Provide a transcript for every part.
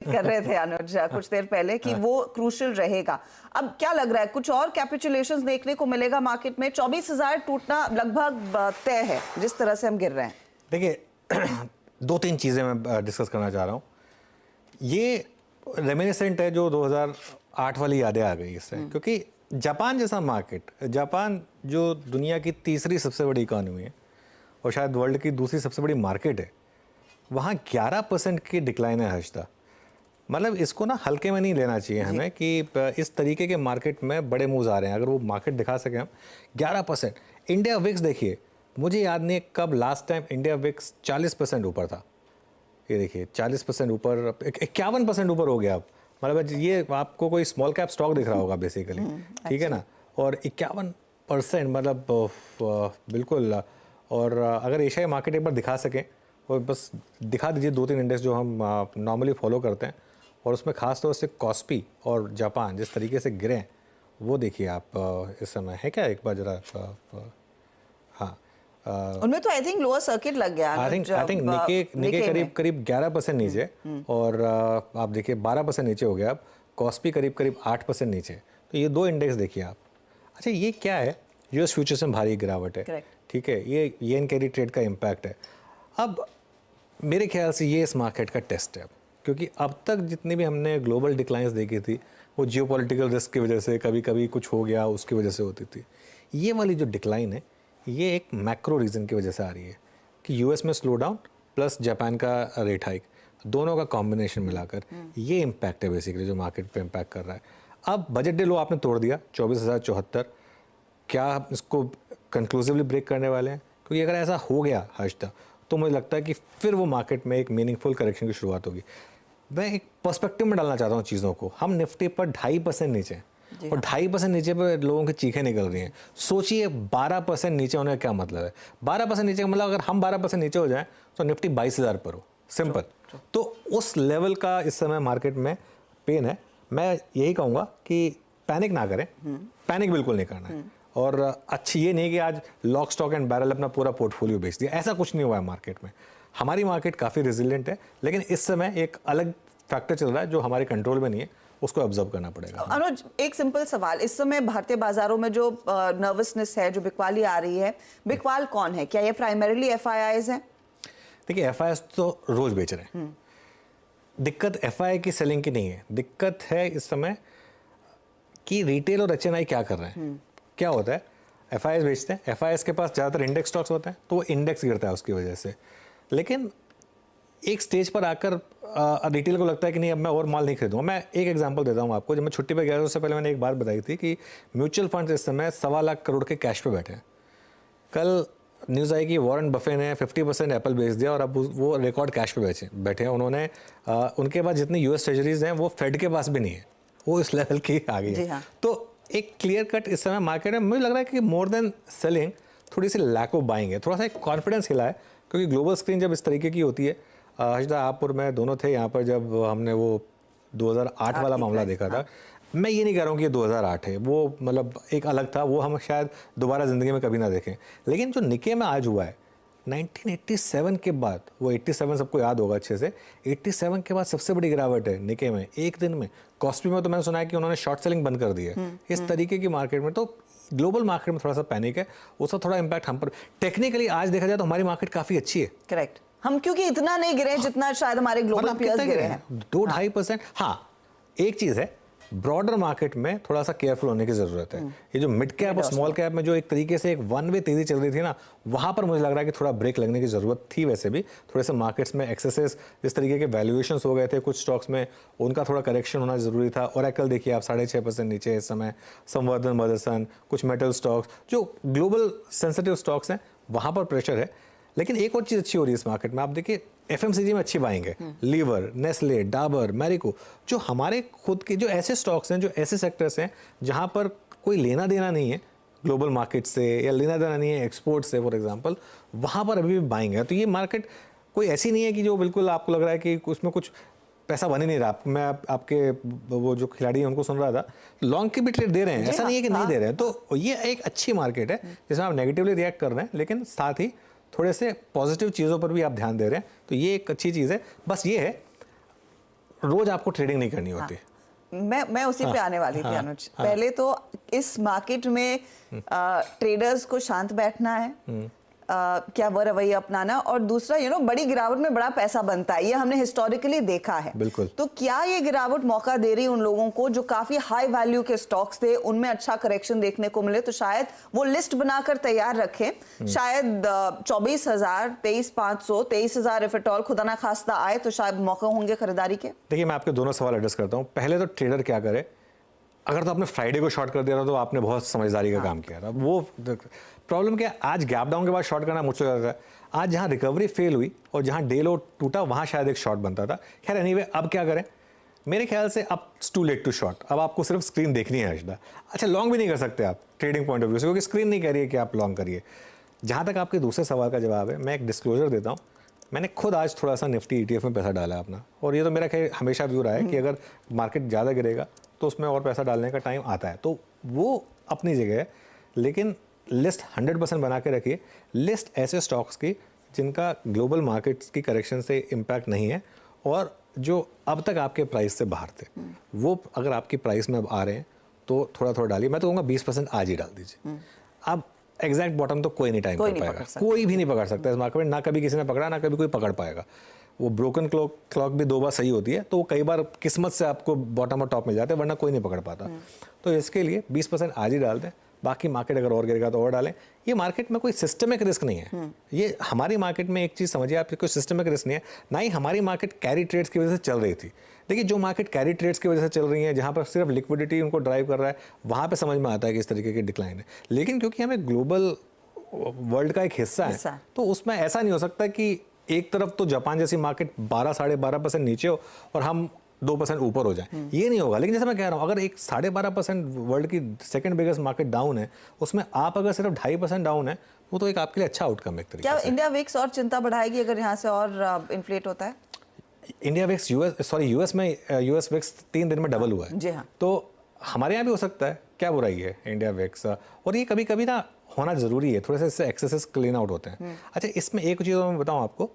कर रहे थे अनुज कुछ देर पहले कि वो क्रूशियल रहेगा। अब क्या लग रहा है, कुछ और कैपिचुलेशंस देखने को मिलेगा मार्केट में? 24,000 टूटना लगभग तय है जिस तरह से हम गिर रहे हैं। देखिए दो तीन चीज़ें मैं डिस्कस करना चाह रहा हूँ। ये रेमिनिसेंट है जो 2008 वाली यादें आ गई इससे, क्योंकि जापान जैसा मार्केट, जापान जो दुनिया की तीसरी सबसे बड़ी इकॉनमी है और शायद वर्ल्ड की दूसरी सबसे बड़ी मार्केट है, वहाँ 11% की डिक्लाइन है हर्षदा। मतलब इसको ना हल्के में नहीं लेना चाहिए हमें कि इस तरीके के मार्केट में बड़े मूव्स आ रहे हैं। अगर वो मार्केट दिखा सकें हम 11%। इंडिया विक्स देखिए, मुझे याद नहीं है कब लास्ट टाइम इंडिया विक्स 40% ऊपर था। ये देखिए 40% ऊपर, 51% ऊपर हो गया अब। मतलब ये आपको कोई स्मॉल कैप स्टॉक दिख रहा होगा बेसिकली, ठीक है ना। और 51% मतलब बिल्कुल। और अगर एशियाई मार्केट एक बार दिखा सकें और बस दिखा दीजिए दो तीन इंडेक्स जो हम नॉर्मली फॉलो करते हैं, और उसमें खास तौर से कॉस्पी और जापान जिस तरीके से गिरे हैं वो देखिए आप इस समय है क्या, एक बार जरा हाँ उनमें तो आई थिंक लोअर सर्किट लग गया। आई थिंक निके करीब 11% नीचे, और आप देखिए 12% नीचे हो गया अब। कॉस्पी करीब 8% नीचे। तो ये दो इंडेक्स देखिए आप। अच्छा ये क्या है, यूएस फ्यूचर्स में भारी गिरावट है, ठीक है, ये येन कैरी ट्रेड का इम्पैक्ट है। अब मेरे ख्याल से ये इस मार्केट का टेस्ट है, क्योंकि अब तक जितनी भी हमने ग्लोबल डिक्लाइंस देखी थी वो जियोपॉलिटिकल रिस्क की वजह से, कभी कभी कुछ हो गया उसकी वजह से होती थी। ये वाली जो डिक्लाइन है ये एक मैक्रो रीज़न की वजह से आ रही है कि यूएस में स्लो डाउन प्लस जापान का रेट हाइक, दोनों का कॉम्बिनेशन मिलाकर ये इम्पैक्ट है बेसिकली जो मार्केट पे इम्पैक्ट कर रहा है। अब बजट डे लो आपने तोड़ दिया 24,074, क्या आप इसको कंक्लूसिवली ब्रेक करने वाले हैं? क्योंकि अगर ऐसा हो गया हर्षदा तो मुझे लगता है कि फिर वो मार्केट में एक मीनिंगफुल करेक्शन की शुरुआत होगी। मैं एक पर्सपेक्टिव में डालना चाहता हूँ चीज़ों को। हम निफ्टी पर 2.5% नीचे हैं और 2.5% नीचे पे लोगों की चीखें निकल रही हैं। सोचिए 12% नीचे होने का क्या मतलब है। 12% नीचे का मतलब अगर हम 12% नीचे हो जाएं तो निफ्टी 22,000 पर हो, सिंपल। तो उस लेवल का इस समय मार्केट में पेन है। मैं यही कहूँगा कि पैनिक ना करें, पैनिक बिल्कुल नहीं करना है। और अच्छी ये नहीं कि आज लॉक स्टॉक एंड बैरल अपना पूरा पोर्टफोलियो बेच दिया, ऐसा कुछ नहीं हुआ है मार्केट में। हमारी मार्केट काफ़ी रेजिलिएंट है, लेकिन इस समय एक अलग फैक्टर चल रहा है जो हमारे कंट्रोल में नहीं है, उसको ऑब्जर्व करना पड़ेगा। अनुज एक सिंपल सवाल, इस समय भारतीय बाजारों में जो नर्वसनेस है, जो बिकवाली आ रही है, बिकवाल कौन है? क्या ये प्राइमरीली एफआईआईज हैं? देखिए एफआईआईज तो रोज बेच रहे हैं। दिक्कत एफआईआई की सेलिंग की नहीं है, दिक्कत है इस समय कि रिटेल और एचएनआई क्या कर रहे हैं। क्या होता है, एफआईआईज बेचते हैं, एफआईआईज के पास ज़्यादातर इंडेक्स स्टॉक्स होते हैं तो वो इंडेक्स गिरता है उसकी वजह से। लेकिन एक स्टेज पर आकर रिटेल को लगता है कि नहीं अब मैं और माल नहीं खरीदूंगा। मैं एक एग्जांपल देता हूँ आपको। जब मैं छुट्टी पे गया था उससे पहले मैंने एक बात बताई थी कि म्यूचुअल फंड्स इस समय 1.25 लाख करोड़ के कैश पे बैठे हैं। कल न्यूज़ आई कि वॉरेन बफे ने 50% एप्पल बेच दिया और अब वो रिकॉर्ड कैश पे बैठे हैं उन्होंने। उनके पास जितनी यूएस ट्रेजरीज हैं वो फेड के पास भी नहीं है, वो इस लेवल की आ गई है। तो एक क्लियर कट इस समय मार्केट में मुझे लग रहा है कि मोर देन सेलिंग थोड़ी सी लैक ऑफ बाइंग है, थोड़ा सा एक कॉन्फिडेंस हिला है। क्योंकि ग्लोबल स्क्रीन जब इस तरीके की होती है, हर्षदा आप और मैं दोनों थे यहाँ पर जब हमने वो 2008 वाला मामला देखा था। मैं ये नहीं कह रहा हूँ कि ये 2008 है, वो मतलब एक अलग था, वो हम शायद दोबारा ज़िंदगी में कभी ना देखें। लेकिन जो निके में आज हुआ है 1987 के बाद, वो 87 सबको याद होगा अच्छे से, 87 के बाद सबसे बड़ी गिरावट है निके में एक दिन में। कॉस्पी में तो मैंने सुना है कि उन्होंने शॉर्ट सेलिंग बंद कर दी है। इस तरीके की मार्केट में तो ग्लोबल मार्केट में थोड़ा सा पैनिक है, उसका थोड़ा इम्पैक्ट हम पर। टेक्निकली आज देखा जाए तो हमारी मार्केट काफ़ी अच्छी है। करेक्ट, हम क्योंकि इतना नहीं गिरे जितना शायद हमारे ग्लोबल पीयर्स गिरे हैं, 2-2.5%। हाँ एक चीज़ है, ब्रॉडर मार्केट में थोड़ा सा केयरफुल होने की ज़रूरत है। ये जो मिड कैप और स्मॉल कैप में जो एक तरीके से एक वन वे तेज़ी चल रही थी ना, वहाँ पर मुझे लग रहा है कि थोड़ा ब्रेक लगने की ज़रूरत थी। वैसे भी थोड़े से मार्केट्स में एक्सेसेस, जिस तरीके के वैल्यूएशंस हो गए थे कुछ स्टॉक्स में, उनका थोड़ा करेक्शन होना ज़रूरी था। ओरेकल देखिए आप 6.5% नीचे इस समय, संवर्धन, मदरसन, कुछ मेटल स्टॉक्स जो ग्लोबल सेंसिटिव स्टॉक्स हैं वहाँ पर प्रेशर है। लेकिन एक और चीज़ अच्छी हो रही है इस मार्केट में, आप देखिए एफएमसीजी में अच्छी बाइंग है। लीवर, नेस्ले, डाबर, मैरिको, जो हमारे खुद के जो ऐसे स्टॉक्स हैं, जो ऐसे सेक्टर्स हैं जहां पर कोई लेना देना नहीं है ग्लोबल मार्केट से या लेना देना नहीं है एक्सपोर्ट से फॉर एग्जांपल, वहां पर अभी भी बाइंग है। तो ये मार्केट कोई ऐसी नहीं है कि जो बिल्कुल आपको लग रहा है कि उसमें कुछ पैसा बन ही नहीं रहा। मैं आपके वो जो खिलाड़ी हैं उनको सुन रहा था, लॉन्ग की भी ट्रेड दे रहे हैं, ऐसा नहीं है कि नहीं दे रहे हैं। तो ये एक अच्छी मार्केट है जिसमें आप नेगेटिवली रिएक्ट कर रहे हैं, लेकिन साथ ही थोड़े से पॉजिटिव चीज़ों पर भी आप ध्यान दे रहे हैं, तो ये एक अच्छी चीज़ है। बस ये है रोज आपको ट्रेडिंग नहीं करनी होती। मैं उसी पे आने वाली थी अनुज। पहले तो इस मार्केट में ट्रेडर्स को शांत बैठना है, क्या वो रवैया अपनाना, और दूसरा बड़ी गिरावट में बड़ा पैसा बनता है, ये हमने हिस्टोरिकली देखा है। बिल्कुल। तो क्या ये गिरावट मौका दे रही है उन लोगों को जो काफी हाई वैल्यू के स्टॉक्स थे, उनमें अच्छा करेक्शन देखने को मिले, तो शायद वो लिस्ट बनाकर तैयार रखें। शायद 24,000, 23,500, 23,000 इफ एट ऑल खुदा ना खास्ता आए तो शायद मौका होंगे खरीदारी के। देखिए, मैं आपके दोनों सवाल एड्रेस करता हूँ। पहले तो ट्रेडर क्या करे, अगर तो आपने फ्राइडे को शॉर्ट कर दिया था तो आपने बहुत समझदारी का काम किया था। वो प्रॉब्लम क्या, आज गैप डाउन के बाद शॉर्ट करना मुझसे ज़्यादा है। आज जहाँ रिकवरी फेल हुई और जहाँ डे लो टूटा वहाँ शायद एक शॉर्ट बनता था। खैर एनीवे, अब क्या करें, मेरे ख्याल से अब टू लेट टू शॉर्ट। अब आपको सिर्फ स्क्रीन देखनी है अर्शदा। अच्छा, लॉन्ग भी नहीं कर सकते आप ट्रेडिंग पॉइंट ऑफ व्यू से, क्योंकि स्क्रीन नहीं कह रही है कि आप लॉन्ग करिए। जहाँ तक आपके दूसरे सवाल का जवाब है, मैं एक डिस्क्लोजर देता हूँ। मैंने खुद आज थोड़ा सा निफ्टी ETF में पैसा डाला है अपना, और ये तो मेरा खैर हमेशा व्यू रहा है कि अगर मार्केट ज़्यादा गिरेगा तो उसमें और पैसा डालने का टाइम आता है, तो वो अपनी जगह है। लेकिन लिस्ट 100% बना के रखिए। लिस्ट ऐसे स्टॉक्स की जिनका ग्लोबल मार्केट्स की करेक्शन से इम्पैक्ट नहीं है और जो अब तक आपके प्राइस से बाहर थे, वो अगर आपकी प्राइस में अब आ रहे हैं तो थोड़ा थोड़ा डालिए। मैं तो कहूँगा 20% आज ही डाल दीजिए। अब एग्जैक्ट बॉटम तो कोई नहीं टाइम कर पाएगा, कोई भी नहीं पकड़ सकता इस मार्केट में। ना कभी किसी ने पकड़ा, ना कभी कोई पकड़ पाएगा। वो ब्रोकन क्लॉक भी 2 बार सही होती है, तो वो कई बार किस्मत से आपको बॉटम और टॉप मिल जाते हैं, वरना कोई नहीं पकड़ पाता। तो इसके लिए 20% आज ही डाल दें। बाकी मार्केट अगर और गिरेगा तो और डालें। ये मार्केट में कोई सिस्टमिक रिस्क नहीं है। ये हमारी मार्केट में एक चीज़ समझिए आप, कोई सिस्टमिक रिस्क नहीं है। ना ही हमारी मार्केट कैरी ट्रेड्स की वजह से चल रही थी। देखिए, जो मार्केट कैरी ट्रेड्स की वजह से चल रही है, जहाँ पर सिर्फ लिक्विडिटी उनको ड्राइव कर रहा है, वहाँ पे समझ में आता है कि इस तरीके की डिक्लाइन है। लेकिन क्योंकि हमें ग्लोबल वर्ल्ड का एक हिस्सा है, तो उसमें ऐसा नहीं हो सकता कि एक तरफ तो जापान जैसी मार्केट 12 साढ़े 12% नीचे हो और हम 2% ऊपर हो जाए, ये नहीं होगा। लेकिन जैसे मैं कह रहा हूँ, अगर एक 12.5% वर्ल्ड की सेकंड बिगेस्ट मार्केट डाउन है, उसमें आप अगर सिर्फ 2.5% डाउन है, वो तो एक आपके लिए अच्छा आउटकम है एक तरीके से। क्या इंडिया विक्स और चिंता बढ़ाएगी अगर यहाँ से और इन्फ्लेट होता है? इंडिया विक्स यूएस में यूएस विक्स 3 दिन में डबल हुआ है। जी हाँ। तो हमारे यहाँ भी हो सकता है, क्या बुराई है इंडिया विक्स। और ये कभी कभी ना होना जरूरी है, थोड़े से इससे एक्सेसेस क्लीन आउट होते हैं। अच्छा, इसमें एक चीज़ मैं बताऊँ आपको,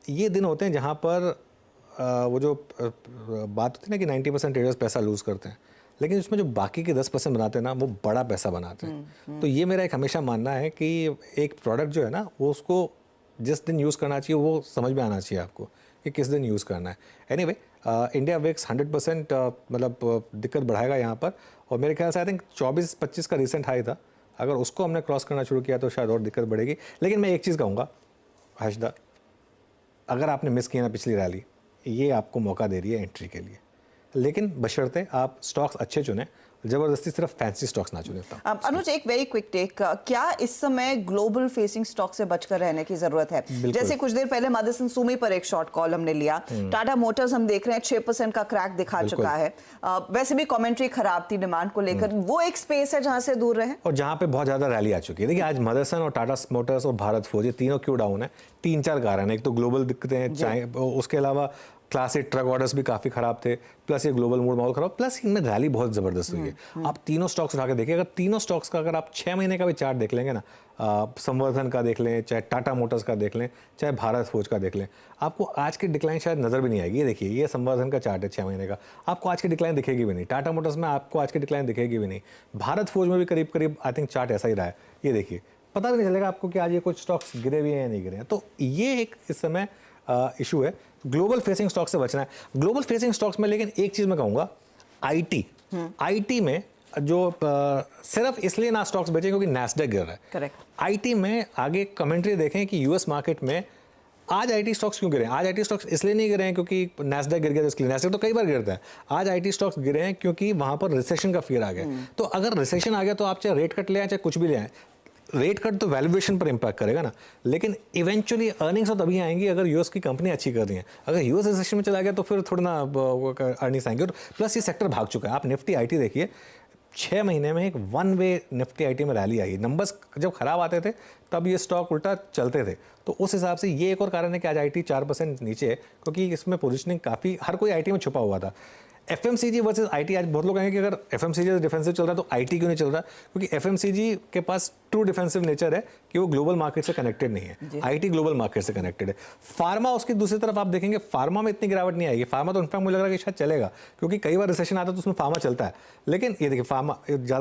ये दिन होते हैं जहाँ पर वो जो बात होती है ना कि 90% ट्रेडर्स पैसा लूज़ करते हैं, लेकिन उसमें जो बाकी के 10% बनाते हैं ना, वो बड़ा पैसा बनाते हैं। तो ये मेरा एक हमेशा मानना है कि एक प्रोडक्ट जो है ना, वो उसको जिस दिन यूज़ करना चाहिए वो समझ में आना चाहिए आपको कि किस दिन यूज़ करना है। एनीवे, इंडिया विक्स 100% मतलब दिक्कत बढ़ाएगा यहाँ पर। और मेरे ख्याल से आई थिंक 24-25 का रिसेंट हाई था, अगर उसको हमने क्रॉस करना शुरू किया तो शायद और दिक्कत बढ़ेगी। लेकिन मैं एक चीज़ कहूँगा हर्षदा, अगर आपने मिस किया ना पिछली रैली, ये आपको मौका दे रही है एंट्री के लिए, लेकिन बशर्ते आप स्टॉक्स अच्छे चुनें, जबरदस्ती सिर्फ फैंसी स्टॉक्स ना चुने। अनुज, एक वेरी क्विक टेक, क्या इस समय ग्लोबल फेसिंग स्टॉक से बचकर रहने की जरूरत है? जैसे कुछ देर पहले मदरसन सुमी पर एक शॉर्ट कॉल हमने लिया, टाटा मोटर्स हम देख रहे हैं 6% का क्रैक दिखा चुका है। वैसे भी कमेंट्री खराब थी डिमांड को लेकर, वो एक स्पेस है जहां से दूर रहे और जहां पे बहुत ज्यादा रैली आ चुकी है। देखिए, आज मदरसन और टाटा मोटर्स और भारत फोर्ज, ये तीनों क्यों डाउन है? 3-4 कारण है। एक तो ग्लोबल दिक्कतें, चाहे उसके अलावा क्लास 8 ट्रक ऑर्डर्स भी काफ़ी ख़राब थे, प्लस ये ग्लोबल मूड माहौल खराब, प्लस इनमें रैली बहुत ज़बरदस्त हुई है। आप तीनों स्टॉक्स उठा के देखिए, अगर तीनों स्टॉक्स का अगर आप 6 महीने का भी चार्ट देख लेंगे ना, संवर्धन का देख लें, चाहे टाटा मोटर्स का देख लें, चाहे भारत फोर्ज का देख लें, आपको आज की डिक्लाइन शायद नज़र भी नहीं आएगी। ये देखिए, ये संवर्धन का चार्ट है 6 महीने का, आपको आज की डिक्लाइन दिखेगी भी नहीं। टाटा मोटर्स में आपको आज की डिक्लाइन दिखेगी भी नहीं। भारत फोर्ज में भी करीब करीब आई थिंक चार्ट ऐसा ही रहा है। ये देखिए, पता भी नहीं चलेगा आपको कि आज ये कुछ स्टॉक्स गिरे भी हैं या नहीं गिरे हैं। तो ये एक इस समय इशू है। ग्लोबल फेसिंग स्टॉक से बचना है। ग्लोबल फेसिंग स्टॉक्स में लेकिन एक चीज मैं कहूंगा, आईटी में जो सिर्फ इसलिए ना स्टॉक्स बेचें क्योंकि नैस्डैक गिर रहा है। करेक्ट। आईटी में आगे कमेंट्री देखें कि यूएस मार्केट में आज आईटी स्टॉक्स क्यों गिरे हैं? आज आईटी स्टॉक्स इसलिए नहीं गिरे हैं क्योंकि नैस्डैक गिर गया, इसके लिए नैस्डैक तो कई बार गिरता है। आज आईटी स्टॉक्स गिरे हैं क्योंकि वहां पर रिसेशन का फियर आ गया। तो अगर रिसेशन आ गया तो आप चाहे रेट कट ले आए, चाहे कुछ भी ले आए, रेट कट तो वैल्यूएशन पर इंपैक्ट करेगा ना, लेकिन इवेंचुअली अर्निंग्स तो तभी आएंगी अगर यूएस की कंपनी अच्छी कर रही है। अगर यूएस रिसेशन में चला गया तो फिर थोड़ा ना अर्निंग्स आएंगे। और प्लस ये सेक्टर भाग चुका है। आप निफ्टी आईटी देखिए, 6 महीने में एक वन वे निफ्टी आईटी में रैली आई। नंबर्स जब खराब आते थे तब ये स्टॉक उल्टा चलते थे। तो उस हिसाब से ये एक और कारण है कि आज आईटी 4% नीचे है, क्योंकि इसमें पोजिशनिंग काफ़ी, हर कोई आईटी में छुपा हुआ था। FMCG वर्सेस IT, आज बहुत लोग कहेंगे कि अगर FMCG डिफेंसिव चल रहा है तो IT क्यों नहीं चल रहा, क्योंकि FMCG के पास ट्रू डिफेंसिव नेचर है कि वो ग्लोबल मार्केट से कनेक्टेड नहीं है, IT ग्लोबल मार्केट से कनेक्टेड है। फार्मा उसकी दूसरी तरफ आप देखेंगे, फार्मा में इतनी गिरावट नहीं आएगी, फार्मा तो इनफैक्ट मुझे लग रहा है कि शायद चलेगा, क्योंकि कई बार रिसेशन आता है तो उसमें फार्मा चलता है, लेकिन ये देखिए फार्मा ज़्यादा